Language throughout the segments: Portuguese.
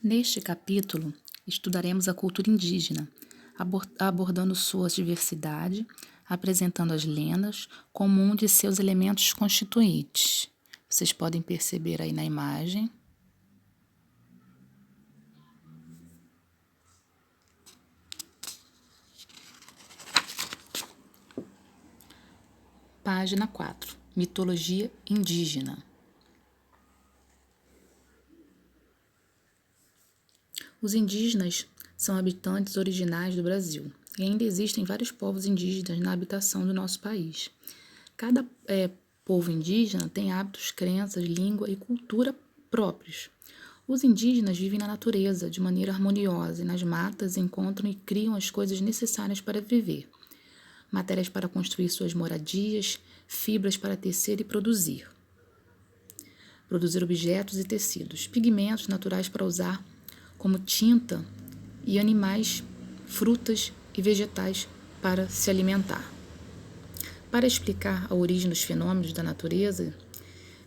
Neste capítulo, estudaremos a cultura indígena, abordando sua diversidade, apresentando as lendas como um de seus elementos constituintes. Vocês podem perceber aí na imagem. Página 4. Mitologia indígena. Os indígenas são habitantes originais do Brasil e ainda existem vários povos indígenas na habitação do nosso país. Cada povo indígena tem hábitos, crenças, língua e cultura próprios. Os indígenas vivem na natureza de maneira harmoniosa e nas matas encontram e criam as coisas necessárias para viver. Matérias para construir suas moradias, fibras para tecer e produzir objetos e tecidos, pigmentos naturais para usar como tinta e animais, frutas e vegetais para se alimentar. Para explicar a origem dos fenômenos da natureza,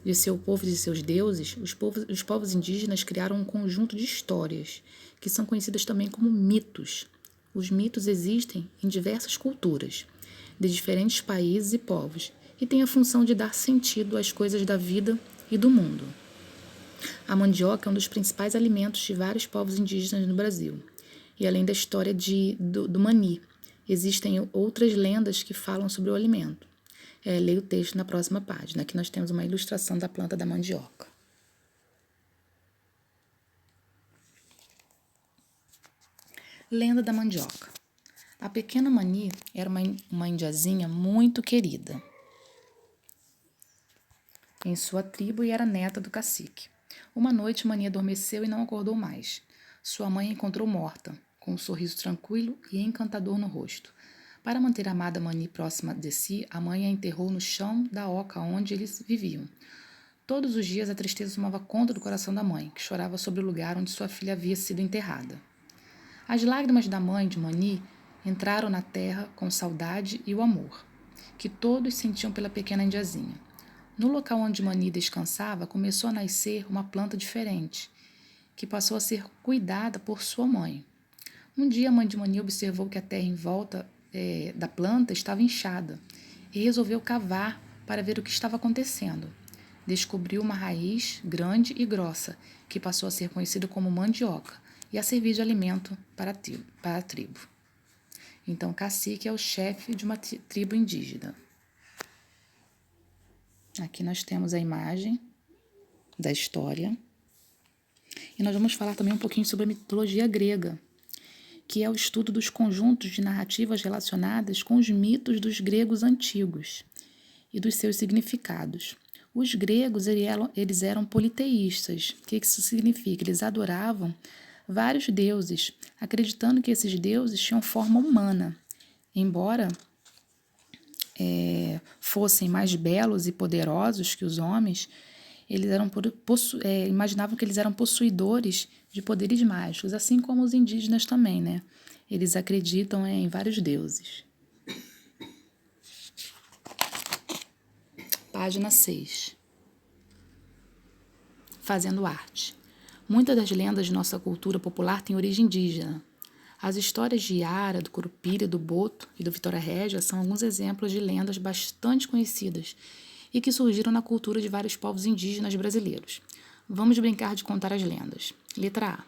de seu povo e de seus deuses, os povos indígenas criaram um conjunto de histórias, que são conhecidas também como mitos. Os mitos existem em diversas culturas, de diferentes países e povos, e têm a função de dar sentido às coisas da vida e do mundo. A mandioca é um dos principais alimentos de vários povos indígenas no Brasil. E além da história do mani, existem outras lendas que falam sobre o alimento. Leia o texto na próxima página. Aqui nós temos uma ilustração da planta da mandioca. Lenda da mandioca. A pequena Mani era uma indiazinha muito querida em sua tribo e era neta do cacique. Uma noite, Mani adormeceu e não acordou mais. Sua mãe a encontrou morta, com um sorriso tranquilo e encantador no rosto. Para manter a amada Mani próxima de si, a mãe a enterrou no chão da oca onde eles viviam. Todos os dias a tristeza tomava conta do coração da mãe, que chorava sobre o lugar onde sua filha havia sido enterrada. As lágrimas da mãe de Mani entraram na terra com saudade e o amor, que todos sentiam pela pequena indiazinha. No local onde Mani descansava, começou a nascer uma planta diferente, que passou a ser cuidada por sua mãe. Um dia, a mãe de Mani observou que a terra em volta da planta estava inchada e resolveu cavar para ver o que estava acontecendo. Descobriu uma raiz grande e grossa, que passou a ser conhecida como mandioca e a servir de alimento para a tribo. Então, cacique é o chefe de uma tribo indígena. Aqui nós temos a imagem da história. E nós vamos falar também um pouquinho sobre a mitologia grega, que é o estudo dos conjuntos de narrativas relacionadas com os mitos dos gregos antigos e dos seus significados. Os gregos eles eram politeístas. O que isso significa? Eles adoravam vários deuses, acreditando que esses deuses tinham forma humana. Embora fossem mais belos e poderosos que os homens, eles imaginavam que eles eram possuidores de poderes mágicos, assim como os indígenas também, né? Eles acreditam em vários deuses. Página 6. Fazendo arte. Muitas das lendas de nossa cultura popular têm origem indígena. As histórias de Iara, do Curupira, do Boto e do Vitória Régia são alguns exemplos de lendas bastante conhecidas e que surgiram na cultura de vários povos indígenas brasileiros. Vamos brincar de contar as lendas. Letra A.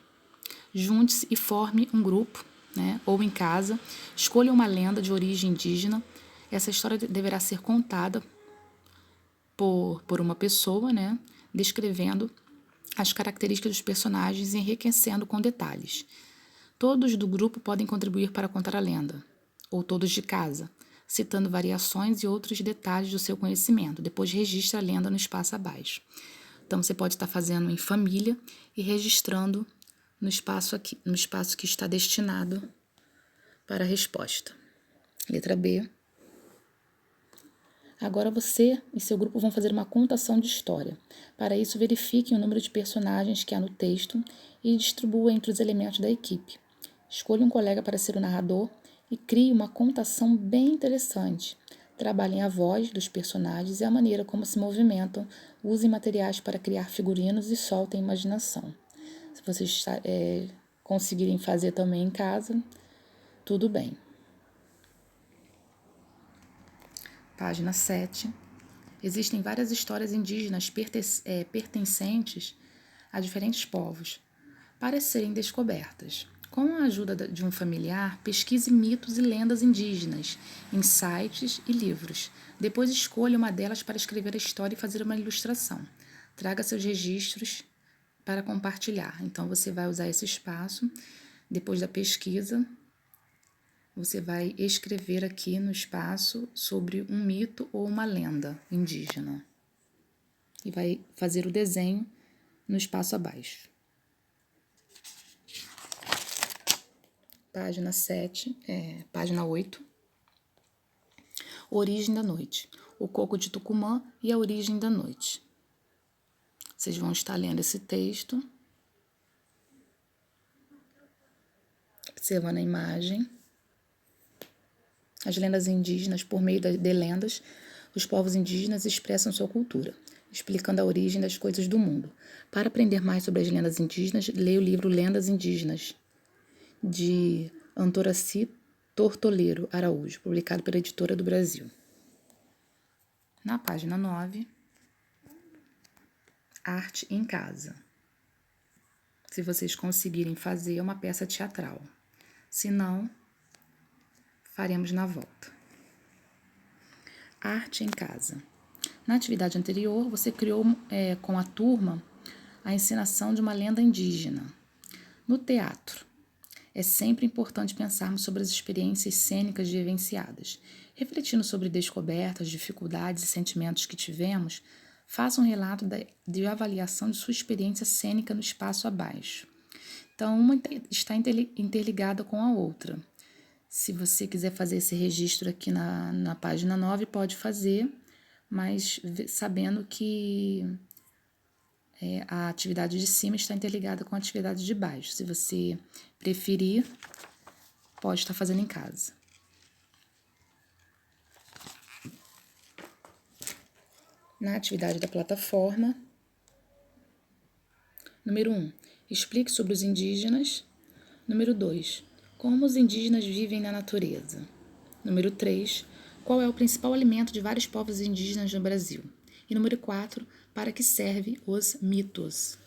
Junte-se e forme um grupo, ou em casa, escolha uma lenda de origem indígena. Essa história deverá ser contada por uma pessoa, descrevendo as características dos personagens e enriquecendo com detalhes. Todos do grupo podem contribuir para contar a lenda, ou todos de casa, citando variações e outros detalhes do seu conhecimento. Depois registra a lenda no espaço abaixo. Então, você pode estar fazendo em família e registrando no espaço que está destinado para a resposta. Letra B. Agora você e seu grupo vão fazer uma contação de história. Para isso, verifiquem o número de personagens que há no texto e distribua entre os elementos da equipe. Escolha um colega para ser o narrador e crie uma contação bem interessante. Trabalhem a voz dos personagens e a maneira como se movimentam. Usem materiais para criar figurinos e soltem a imaginação. Se vocês conseguirem fazer também em casa, tudo bem. Página 7. Existem várias histórias indígenas pertencentes a diferentes povos para serem descobertas. Com a ajuda de um familiar, pesquise mitos e lendas indígenas em sites e livros. Depois escolha uma delas para escrever a história e fazer uma ilustração. Traga seus registros para compartilhar. Então, você vai usar esse espaço. Depois da pesquisa, você vai escrever aqui no espaço sobre um mito ou uma lenda indígena. E vai fazer o desenho no espaço abaixo. Página 7, página 8. Origem da noite. O coco de Tucumã e a origem da noite. Vocês vão estar lendo esse texto, observando a imagem. As lendas indígenas, por meio de lendas, os povos indígenas expressam sua cultura, explicando a origem das coisas do mundo. Para aprender mais sobre as lendas indígenas, leia o livro Lendas Indígenas, de Antoraci Tortoleiro Araújo, publicado pela Editora do Brasil. Na página 9, arte em casa. Se vocês conseguirem fazer uma peça teatral. Se não, faremos na volta. Arte em casa. Na atividade anterior, você criou com a turma a encenação de uma lenda indígena. No teatro, é sempre importante pensarmos sobre as experiências cênicas vivenciadas. Refletindo sobre descobertas, dificuldades e sentimentos que tivemos, faça um relato de avaliação de sua experiência cênica no espaço abaixo. Então, uma está interligada com a outra. Se você quiser fazer esse registro aqui na página 9, pode fazer, mas sabendo que a atividade de cima está interligada com a atividade de baixo. Se você preferir, pode estar fazendo em casa. Na atividade da plataforma, número 1, explique sobre os indígenas. Número 2, como os indígenas vivem na natureza. Número 3, qual é o principal alimento de vários povos indígenas no Brasil. E número 4, para que servem os mitos.